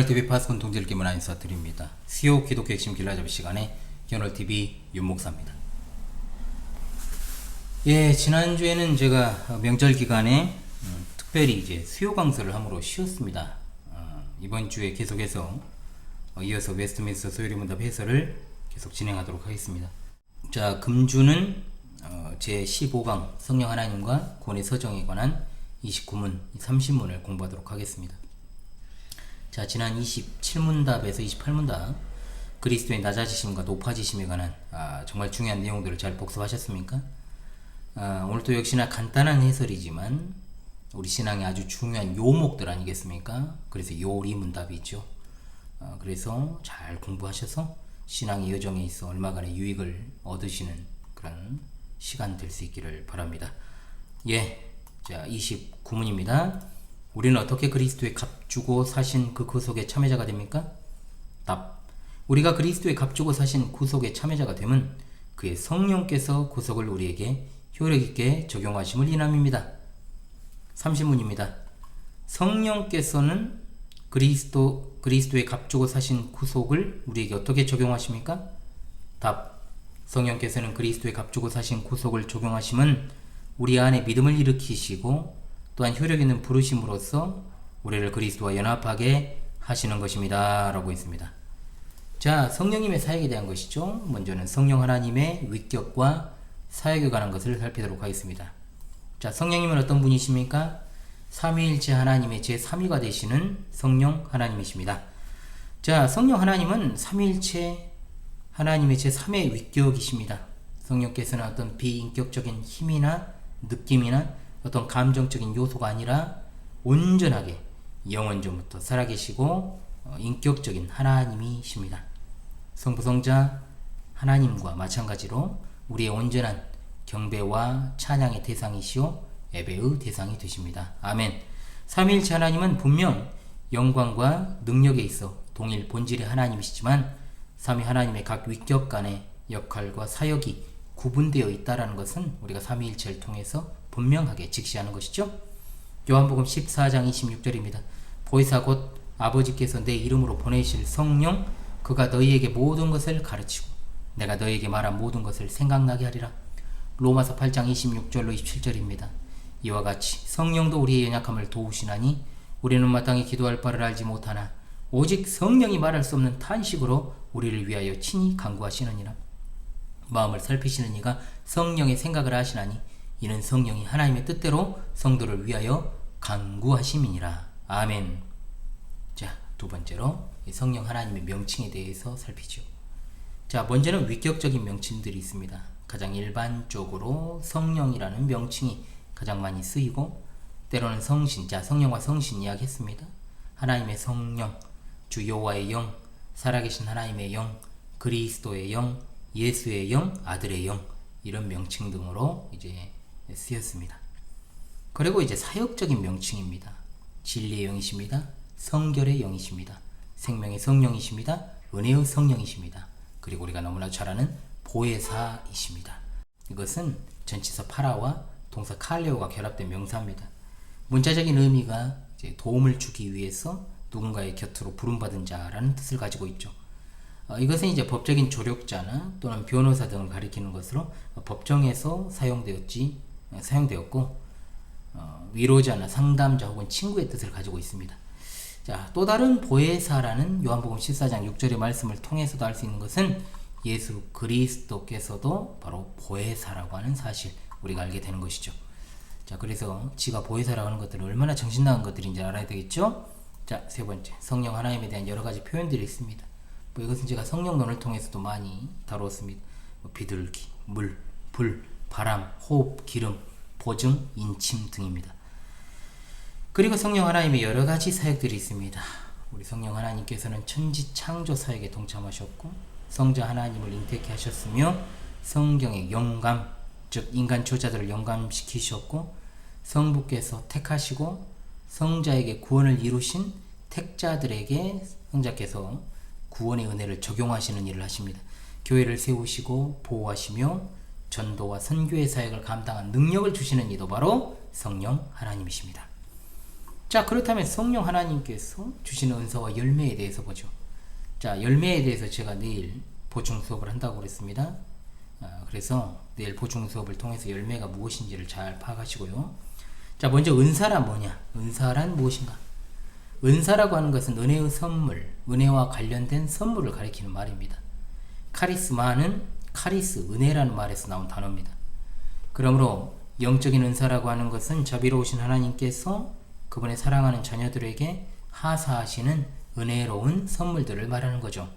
기원월TV 파스콘 동지를 기문한 인사드립니다. 수요 기독교 핵심 길라잡이 시간에 기원월TV 윤목사입니다. 예, 지난주에는 제가 명절 기간에 특별히 이제 수요 강서를 함으로 쉬었습니다. 이번 주에 계속해서 이어서 웨스트민스터 소요리문답 해설을 계속 진행하도록 하겠습니다. 자, 금주는 제 15강 성령 하나님과 구원의 서정에 관한 29문, 30문을 공부하도록 하겠습니다. 자, 지난 27문답에서 28문답 그리스도의 낮아지심과 높아지심에 관한 정말 중요한 내용들을 잘 복습하셨습니까? 오늘도 역시나 간단한 해설이지만 우리 신앙의 아주 중요한 요목들 아니겠습니까? 그래서 요리문답이죠. 그래서 잘 공부하셔서 신앙의 여정에 있어 얼마간의 유익을 얻으시는 그런 시간 될 수 있기를 바랍니다. 예, 자 29문입니다. 우리는 어떻게 그리스도의 값주고 사신 그 구속의 참여자가 됩니까? 답. 우리가 그리스도의 값주고 사신 구속의 참여자가 되면 그의 성령께서 구속을 우리에게 효력있게 적용하심을 인함입니다. 30문입니다. 성령께서는 그리스도의 값주고 사신 구속을 우리에게 어떻게 적용하십니까? 답. 성령께서는 그리스도의 값주고 사신 구속을 적용하심은 우리 안에 믿음을 일으키시고 또한 효력있는 부르심으로써 우리를 그리스도와 연합하게 하시는 것입니다. 라고 했습니다. 자, 성령님의 사역에 대한 것이죠. 먼저는 성령 하나님의 위격과 사역에 관한 것을 살피도록 하겠습니다. 자, 성령님은 어떤 분이십니까? 삼위일체 하나님의 제3위가 되시는 성령 하나님이십니다. 자, 성령 하나님은 삼위일체 하나님의 제3의 위격이십니다. 성령께서는 어떤 비인격적인 힘이나 느낌이나 어떤 감정적인 요소가 아니라 온전하게 영원전부터 살아계시고 인격적인 하나님이십니다. 성부성자 하나님과 마찬가지로 우리의 온전한 경배와 찬양의 대상이시오 예배의 대상이 되십니다. 아멘. 삼위일체 하나님은 분명 영광과 능력에 있어 동일 본질의 하나님이시지만 삼위 하나님의 각 위격 간의 역할과 사역이 구분되어 있다는 것은 우리가 삼위일체를 통해서 분명하게 직시하는 것이죠. 요한복음 14장 26절입니다. 보혜사 곧 아버지께서 내 이름으로 보내실 성령 그가 너희에게 모든 것을 가르치고 내가 너희에게 말한 모든 것을 생각나게 하리라. 로마서 8장 26절로 27절입니다. 이와 같이 성령도 우리의 연약함을 도우시나니 우리는 마땅히 기도할 바를 알지 못하나 오직 성령이 말할 수 없는 탄식으로 우리를 위하여 친히 간구하시느니라. 마음을 살피시는 이가 성령의 생각을 하시나니 이는 성령이 하나님의 뜻대로 성도를 위하여 간구하심이니라. 아멘. 자, 두 번째로 성령 하나님의 명칭에 대해서 살피죠. 자, 먼저는 위격적인 명칭들이 있습니다. 가장 일반적으로 성령이라는 명칭이 가장 많이 쓰이고 때로는 성신, 자 성령과 성신 이야기했습니다. 하나님의 성령, 주 여호와의 영, 살아계신 하나님의 영, 그리스도의 영, 예수의 영, 아들의 영 이런 명칭 등으로 이제 쓰였습니다. 그리고 이제 사역적인 명칭입니다. 진리의 영이십니다. 성결의 영이십니다. 생명의 성령이십니다. 은혜의 성령이십니다. 그리고 우리가 너무나 잘 아는 보혜사이십니다. 이것은 전치사 파라와 동사 칼레오가 결합된 명사입니다. 문자적인 의미가 이제 도움을 주기 위해서 누군가의 곁으로 부름받은 자라는 뜻을 가지고 있죠. 이것은 이제 법적인 조력자나 또는 변호사 등을 가리키는 것으로 법정에서 사용되었고 위로자나 상담자 혹은 친구의 뜻을 가지고 있습니다. 자, 또 다른 보혜사라는 요한복음 14장 6절의 말씀을 통해서도 알 수 있는 것은 예수 그리스도께서도 바로 보혜사라고 하는 사실 우리가 알게 되는 것이죠. 자, 그래서 지가 보혜사라고 하는 것들은 얼마나 정신 나간 것들인지 알아야 되겠죠. 자, 세 번째 성령 하나님에 대한 여러 가지 표현들이 있습니다. 이것은 제가 성령론을 통해서도 많이 다루었습니다. 비둘기, 물, 불, 바람, 호흡, 기름, 보증, 인침 등입니다. 그리고 성령 하나님의 여러 가지 사역들이 있습니다. 우리 성령 하나님께서는 천지 창조 사역에 동참하셨고 성자 하나님을 잉태케 하셨으며 성경의 영감, 즉 인간 저자들을 영감시키셨고 성부께서 택하시고 성자에게 구원을 이루신 택자들에게 성자께서 구원의 은혜를 적용하시는 일을 하십니다. 교회를 세우시고 보호하시며 전도와 선교의 사역을 감당한 능력을 주시는 이도 바로 성령 하나님이십니다. 자, 그렇다면 성령 하나님께서 주시는 은사와 열매에 대해서 보죠. 자, 열매에 대해서 제가 내일 보충 수업을 한다고 그랬습니다. 그래서 내일 보충 수업을 통해서 열매가 무엇인지를 잘 파악하시고요. 자, 먼저 은사란 뭐냐? 은사란 무엇인가? 은사라고 하는 것은 은혜의 선물, 은혜와 관련된 선물을 가리키는 말입니다. 카리스마는 카리스, 은혜라는 말에서 나온 단어입니다. 그러므로 영적인 은사라고 하는 것은 자비로우신 하나님께서 그분의 사랑하는 자녀들에게 하사하시는 은혜로운 선물들을 말하는 거죠.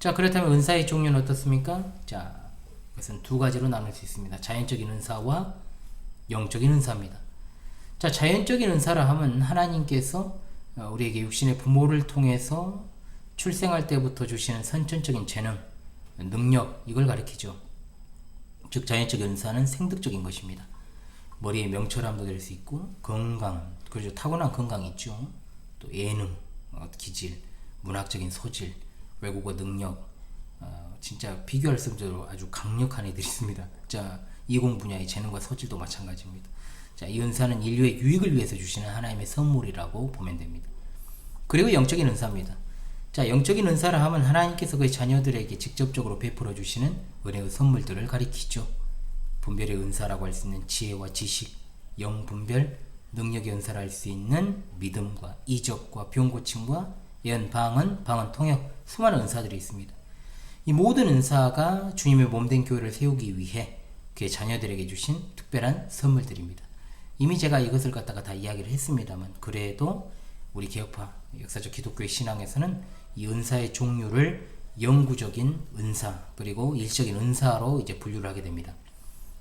자, 그렇다면 은사의 종류는 어떻습니까? 자, 그것은 두 가지로 나눌 수 있습니다. 자연적인 은사와 영적인 은사입니다. 자, 자연적인 은사라 하면 하나님께서 우리에게 육신의 부모를 통해서 출생할 때부터 주시는 선천적인 재능, 능력, 이걸 가리키죠. 즉 자연적인 은사는 생득적인 것입니다. 머리의 명철함도 될 수 있고 건강, 그렇죠. 타고난 건강이 있죠. 또 예능, 기질, 문학적인 소질, 외국어 능력, 진짜 비교할 수 없는 아주 강력한 애들이 있습니다. 자, 이공 분야의 재능과 소질도 마찬가지입니다. 자, 이 은사는 인류의 유익을 위해서 주시는 하나님의 선물이라고 보면 됩니다. 그리고 영적인 은사입니다. 자, 영적인 은사라 하면 하나님께서 그의 자녀들에게 직접적으로 베풀어 주시는 은혜의 선물들을 가리키죠. 분별의 은사라고 할 수 있는 지혜와 지식, 영분별, 능력의 은사라 할 수 있는 믿음과 이적과 병고침과 예언, 방언, 통역, 수많은 은사들이 있습니다. 이 모든 은사가 주님의 몸된 교회를 세우기 위해 그의 자녀들에게 주신 특별한 선물들입니다. 이미 제가 이것을 갖다가 다 이야기를 했습니다만, 그래도 우리 개혁파 역사적 기독교의 신앙에서는 이 은사의 종류를 영구적인 은사 그리고 일적인 은사로 이제 분류를 하게 됩니다.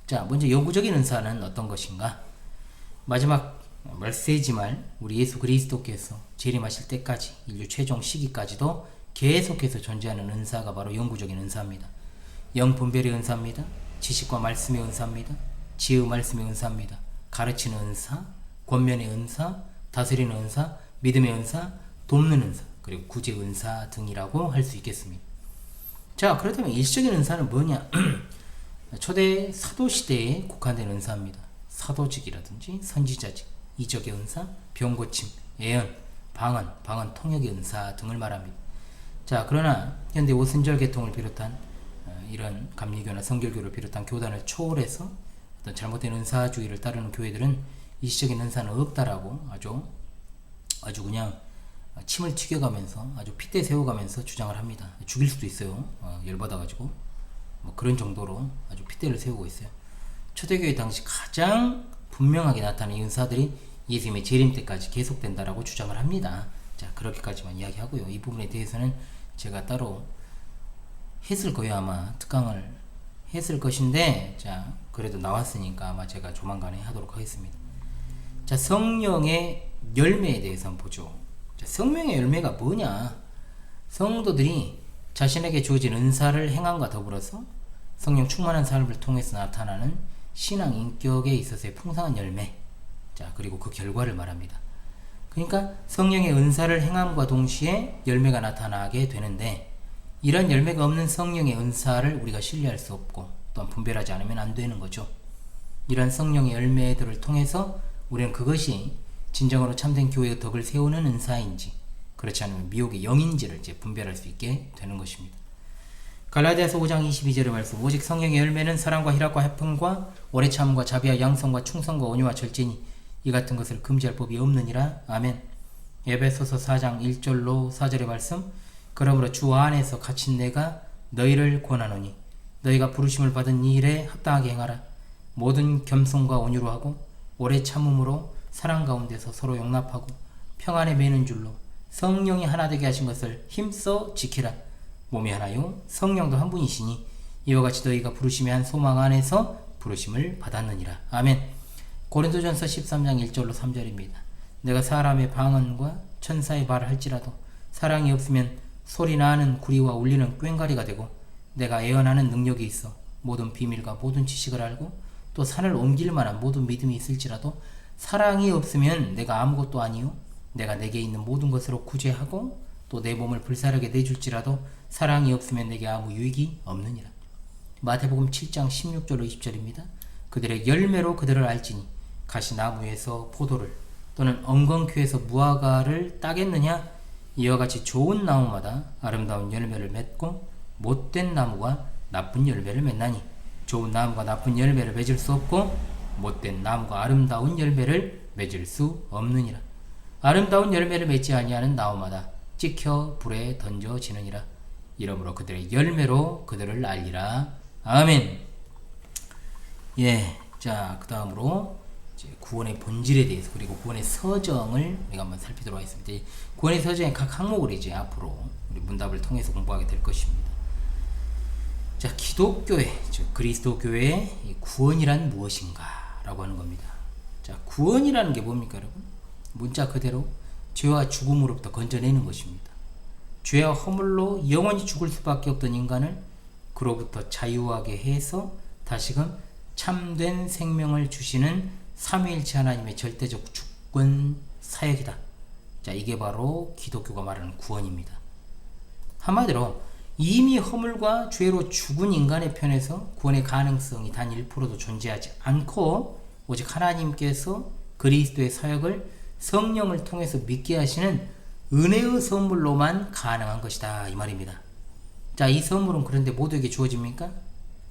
자, 먼저 영구적인 은사는 어떤 것인가? 마지막 말세지 말 우리 예수 그리스도께서 재림하실 때까지 인류 최종 시기까지도 계속해서 존재하는 은사가 바로 영구적인 은사입니다. 영분별의 은사입니다. 지식과 말씀의 은사입니다. 지혜의 말씀의 은사입니다. 가르치는 은사, 권면의 은사, 다스리는 은사, 믿음의 은사, 돕는 은사, 그리고 구제 은사 등이라고 할 수 있겠습니다. 자, 그렇다면 일적인 은사는 뭐냐? 초대 사도시대에 국한된 은사입니다. 사도직이라든지 선지자직, 이적의 은사, 병고침, 예언, 방언 통역의 은사 등을 말합니다. 자, 그러나 현대 오순절 계통을 비롯한 이런 감리교나 성결교를 비롯한 교단을 초월해서 어떤 잘못된 은사주의를 따르는 교회들은 일시적인 은사는 없다라고 아주 그냥 침을 튀겨가면서 아주 핏대 세워가면서 주장을 합니다. 죽일 수도 있어요. 열받아가지고 뭐 그런 정도로 아주 핏대를 세우고 있어요. 초대교회 당시 가장 분명하게 나타난 이 은사들이 예수님의 재림 때까지 계속된다라고 주장을 합니다. 자, 그렇게까지만 이야기하고요. 이 부분에 대해서는 제가 따로 했을 거예요. 아마 특강을 했을 것인데, 자, 그래도 나왔으니까 아마 제가 조만간에 하도록 하겠습니다. 자, 성령의 열매에 대해서 한번 보죠. 자, 성령의 열매가 뭐냐? 성도들이 자신에게 주어진 은사를 행함과 더불어서 성령 충만한 삶을 통해서 나타나는 신앙 인격에 있어서의 풍성한 열매, 자, 그리고 그 결과를 말합니다. 그러니까 성령의 은사를 행함과 동시에 열매가 나타나게 되는데, 이런 열매가 없는 성령의 은사를 우리가 신뢰할 수 없고 또한 분별하지 않으면 안 되는 거죠. 이런 성령의 열매들을 통해서 우리는 그것이 진정으로 참된 교회의 덕을 세우는 은사인지, 그렇지 않으면 미혹의 영인지를 이제 분별할 수 있게 되는 것입니다. 갈라디아서 5장 22절의 말씀, 오직 성령의 열매는 사랑과 희락과 화평과 오래 참음과 자비와 양성과 충성과 온유와 절제니 이 같은 것을 금지할 법이 없느니라. 아멘. 에베소서 4장 1절로 4절의 말씀, 그러므로 주 안에서 갇힌 내가 너희를 권하노니 너희가 부르심을 받은 이 일에 합당하게 행하라. 모든 겸손과 온유로 하고 오래 참음으로 사랑 가운데서 서로 용납하고 평안에 매는 줄로 성령이 하나 되게 하신 것을 힘써 지키라. 몸이 하나요 성령도 한 분이시니 이와 같이 너희가 부르심의 한 소망 안에서 부르심을 받았느니라. 아멘. 고린도전서 13장 1절로 3절입니다. 내가 사람의 방언과 천사의 말을 할지라도 사랑이 없으면 소리 나는 구리와 울리는 꽹과리가 되고, 내가 예언하는 능력이 있어 모든 비밀과 모든 지식을 알고 또 산을 옮길 만한 모든 믿음이 있을지라도 사랑이 없으면 내가 아무것도 아니요 내가 내게 있는 모든 것으로 구제하고 또 내 몸을 불사르게 내줄지라도 사랑이 없으면 내게 아무 유익이 없느니라. 마태복음 7장 16절로 20절입니다. 그들의 열매로 그들을 알지니 가시나무에서 포도를 또는 엉겅퀴에서 무화과를 따겠느냐? 이와 같이 좋은 나무마다 아름다운 열매를 맺고 못된 나무가 나쁜 열매를 맺나니 좋은 나무가 나쁜 열매를 맺을 수 없고 못된 나무가 아름다운 열매를 맺을 수 없느니라. 아름다운 열매를 맺지 아니하는 나무마다 찍혀 불에 던져지느니라. 이러므로 그들의 열매로 그들을 알리라. 아멘. 예, 자, 그 다음으로 구원의 본질에 대해서 그리고 구원의 서정을 우리가 한번 살피도록 하겠습니다. 구원의 서정의 각 항목을 이제 앞으로 우리 문답을 통해서 공부하게 될 것입니다. 자, 기독교회, 즉 그리스도 교회의 구원이란 무엇인가 라고 하는 겁니다. 자, 구원이라는 게 뭡니까 여러분? 문자 그대로 죄와 죽음으로부터 건져내는 것입니다. 죄와 허물로 영원히 죽을 수밖에 없던 인간을 그로부터 자유하게 해서 다시금 참된 생명을 주시는 삼위일체 하나님의 절대적 주권 사역이다. 자, 이게 바로 기독교가 말하는 구원입니다. 한마디로 이미 허물과 죄로 죽은 인간의 편에서 구원의 가능성이 단 1%도 존재하지 않고 오직 하나님께서 그리스도의 사역을 성령을 통해서 믿게 하시는 은혜의 선물로만 가능한 것이다 이 말입니다. 자, 이 선물은 그런데 모두에게 주어집니까?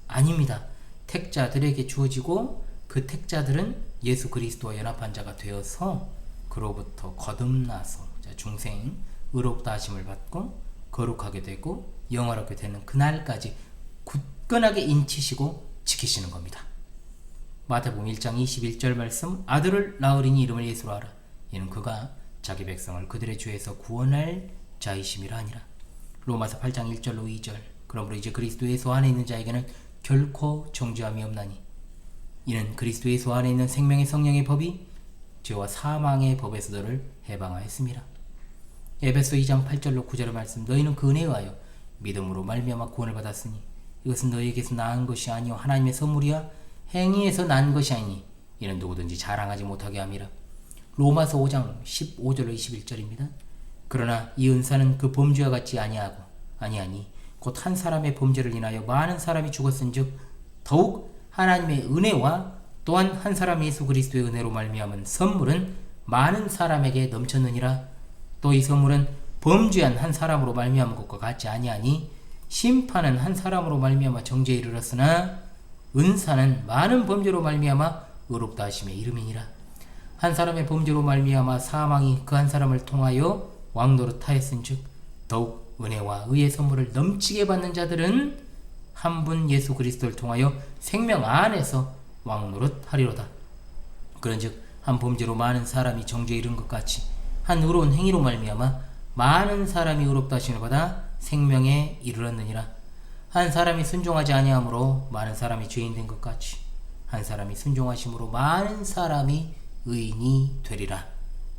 아닙니다. 택자들에게 주어지고 그 택자들은 예수 그리스도와 연합한 자가 되어서 그로부터 거듭나서 중생 의롭다 하심을 받고 거룩하게 되고 영화롭게 되는 그날까지 굳건하게 인치시고 지키시는 겁니다. 마태복음 1장 21절 말씀, 아들을 낳으리니 이름을 예수로 하라. 이는 그가 자기 백성을 그들의 죄에서 구원할 자이심이라 하니라. 로마서 8장 1절로 2절, 그러므로 이제 그리스도 예수 안에 있는 자에게는 결코 정죄함이 없나니 이는 그리스도 예수 안에 있는 생명의 성령의 법이 죄와 사망의 법에서 너를 해방하였습니다. 에베소 2장 8절로 9절의 말씀, 너희는 그 은혜에 의하여 믿음으로 말미암아 구원을 받았으니 이것은 너희에게서 나은 것이 아니요 하나님의 선물이야 행위에서 난 것이 아니니 이는 누구든지 자랑하지 못하게 함이라. 로마서 5장 15절로 21절입니다. 그러나 이 은사는 그 범죄와 같지 아니하니 곧 한 사람의 범죄를 인하여 많은 사람이 죽었은즉 더욱 하나님의 은혜와 또한 한 사람 예수 그리스도의 은혜로 말미암은 선물은 많은 사람에게 넘쳤느니라. 또 이 선물은 범죄한 한 사람으로 말미암은 것과 같지 아니하니 심판은 한 사람으로 말미암아 정죄에 이르렀으나 은사는 많은 범죄로 말미암아 의롭다 하심에 이름이니라. 한 사람의 범죄로 말미암아 사망이 그 한 사람을 통하여 왕노릇하였은즉 더욱 은혜와 의의 선물을 넘치게 받는 자들은 한 분 예수 그리스도를 통하여 생명 안에서 왕노릇하리로다. 그런즉 한 범죄로 많은 사람이 정죄에 이른 것 같이 한 의로운 행위로 말미암아 많은 사람이 의롭다 하심을 받아 생명에 이르렀느니라. 한 사람이 순종하지 아니함으로 많은 사람이 죄인 된 것 같이 한 사람이 순종하심으로 많은 사람이 의인이 되리라.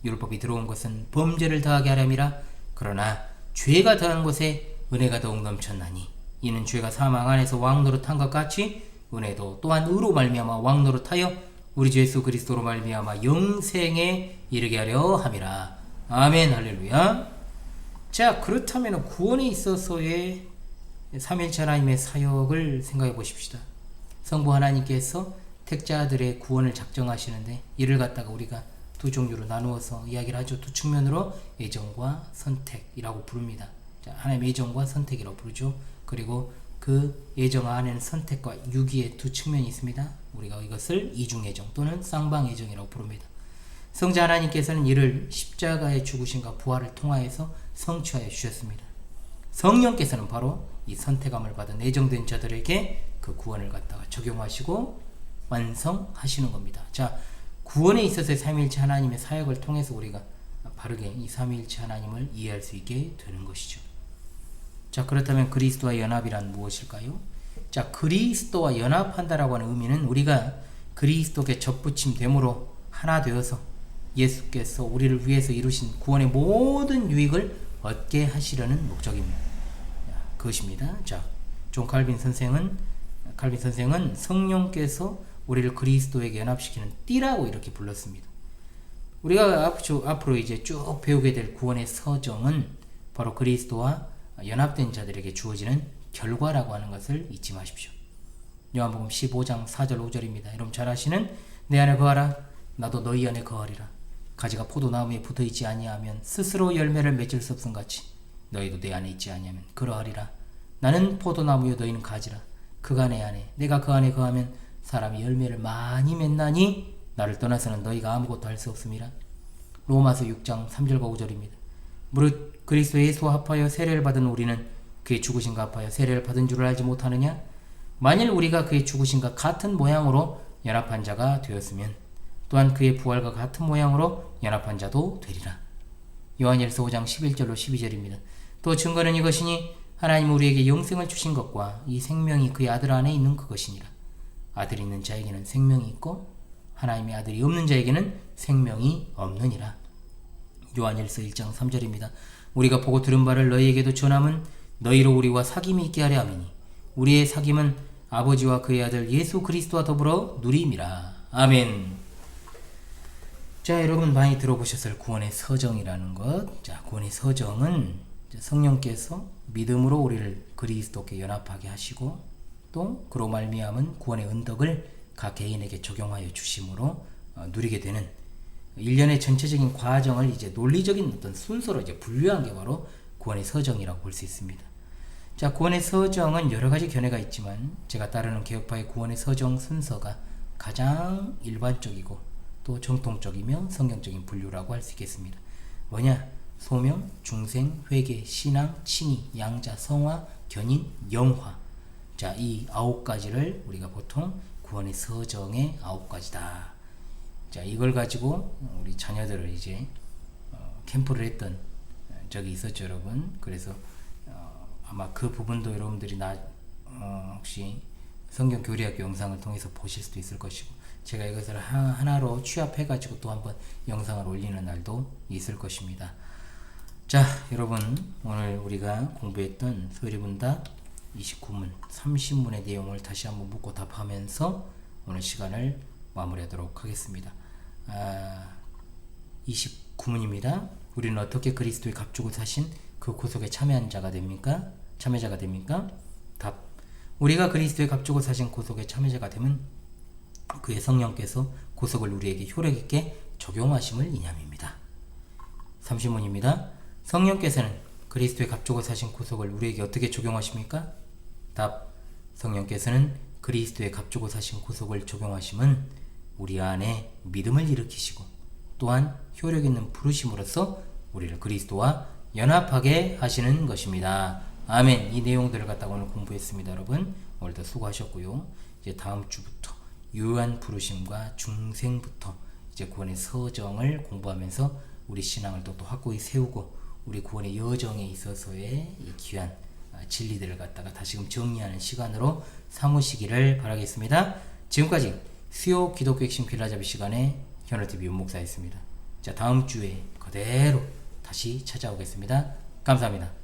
율법이 들어온 것은 범죄를 더하게 하렴이라. 그러나 죄가 더한 것에 은혜가 더욱 넘쳤나니 이는 죄가 사망 안에서 왕노릇한 것 같이 은혜도 또한 의로 말미암아 왕노릇하여 우리 주 예수 그리스도로 말미암아 영생에 이르게 하려 함이라. 아멘. 할렐루야. 자, 그렇다면 구원에 있어서의 삼위일체 하나님의 사역을 생각해 보십시다. 성부 하나님께서 택자들의 구원을 작정하시는데 이를 갖다가 우리가 두 종류로 나누어서 이야기를 하죠. 두 측면으로 애정과 선택이라고 부릅니다. 자, 하나님의 애정과 선택이라고 부르죠. 그리고 그 애정 안에는 선택과 유기의 두 측면이 있습니다. 우리가 이것을 이중애정 또는 쌍방애정이라고 부릅니다. 성자 하나님께서는 이를 십자가의 죽으심과 부활을 통하여서 성취하여 주셨습니다. 성령께서는 바로 이 선택함을 받은 애정된 자들에게 그 구원을 갖다가 적용하시고 완성하시는 겁니다. 자, 구원에 있어서의 삼위일체 하나님의 사역을 통해서 우리가 바르게 이 삼위일체 하나님을 이해할 수 있게 되는 것이죠. 자, 그렇다면 그리스도와 연합이란 무엇일까요? 자, 그리스도와 연합한다라고 하는 의미는 우리가 그리스도께 접붙임 됨으로 하나 되어서 예수께서 우리를 위해서 이루신 구원의 모든 유익을 얻게 하시려는 목적입니다. 그것입니다. 자, 존 칼빈 선생은 성령께서 우리를 그리스도에게 연합시키는 띠라고 이렇게 불렀습니다. 우리가 앞으로 이제 쭉 배우게 될 구원의 서정은 바로 그리스도와 연합된 자들에게 주어지는 결과라고 하는 것을 잊지 마십시오. 요한복음 15장 4절 5절입니다. 여러분 잘 아시는 내 안에 거하라 나도 너희 안에 거하리라. 가지가 포도나무에 붙어있지 아니하면 스스로 열매를 맺을 수 없음 같이 너희도 내 안에 있지 아니하면 그러하리라. 나는 포도나무요 너희는 가지라. 그가 내 안에 내가 그 안에 거하면 사람이 열매를 많이 맺나니 나를 떠나서는 너희가 아무것도 할 수 없음이라. 로마서 6장 3절과 5절입니다. 무릇 그리스도 예수와 합하여 세례를 받은 우리는 그의 죽으심과 합하여 세례를 받은 줄을 알지 못하느냐? 만일 우리가 그의 죽으심과 같은 모양으로 연합한 자가 되었으면 또한 그의 부활과 같은 모양으로 연합한 자도 되리라. 요한일서 5장 11절로 12절입니다. 또 증거는 이것이니 하나님 우리에게 영생을 주신 것과 이 생명이 그의 아들 안에 있는 그것이니라. 아들이 있는 자에게는 생명이 있고 하나님의 아들이 없는 자에게는 생명이 없느니라. 요한일서 1장 3절입니다. 우리가 보고 들은 바를 너희에게도 전함은 너희로 우리와 사귐이 있게 하려 함이니 우리의 사귐은 아버지와 그의 아들 예수 그리스도와 더불어 누림이라. 아멘. 자, 여러분 많이 들어보셨을 구원의 서정이라는 것. 자, 구원의 서정은 성령께서 믿음으로 우리를 그리스도께 연합하게 하시고 또 그로 말미암은 구원의 은덕을 각 개인에게 적용하여 주심으로 누리게 되는 일련의 전체적인 과정을 이제 논리적인 어떤 순서로 이제 분류한 게 바로 구원의 서정이라고 볼 수 있습니다. 자, 구원의 서정은 여러 가지 견해가 있지만 제가 따르는 개혁파의 구원의 서정 순서가 가장 일반적이고 또 정통적이며 성경적인 분류라고 할 수 있겠습니다. 뭐냐? 소명, 중생, 회개, 신앙, 칭의, 양자, 성화, 견인, 영화. 자, 이 9가지를 우리가 보통 구원의 서정의 9가지다. 자, 이걸 가지고 우리 자녀들을 이제 캠프를 했던 적이 있었죠, 여러분. 그래서 아마 그 부분도 여러분들이 혹시 성경 교리학교 영상을 통해서 보실 수도 있을 것이고 제가 이것을 하나로 취합해 가지고 또 한번 영상을 올리는 날도 있을 것입니다. 자, 여러분 오늘 우리가 공부했던 소리문답 29문 30문의 내용을 다시 한번 묻고 답하면서 오늘 시간을 마무리하도록 하겠습니다. 29문입니다. 우리는 어떻게 그리스도의 값주고 사신 그 구속에 참여자가 됩니까? 답. 우리가 그리스도의 값주고 사신 구속에 참여자가 되면 그의 성령께서 구속을 우리에게 효력있게 적용하심을 이념입니다. 30문입니다. 성령께서는 그리스도의 값주고 사신 구속을 우리에게 어떻게 적용하십니까? 답. 성령께서는 그리스도의 값주고 사신 구속을 적용하심은 우리 안에 믿음을 일으키시고 또한 효력있는 부르심으로써 우리를 그리스도와 연합하게 하시는 것입니다. 아멘. 이 내용들을 갖다가 오늘 공부했습니다. 여러분 오늘도 수고하셨고요. 이제 다음 주부터 유효한 부르심과 중생부터 이제 구원의 서정을 공부하면서 우리 신앙을 또 확고히 세우고 우리 구원의 여정에 있어서의 이 귀한 진리들을 갖다가 다시금 정리하는 시간으로 삼으시기를 바라겠습니다. 지금까지 수요 기독교 핵심 길라잡이 시간에 현울TV 윤목사였습니다. 자, 다음 주에 그대로 다시 찾아오겠습니다. 감사합니다.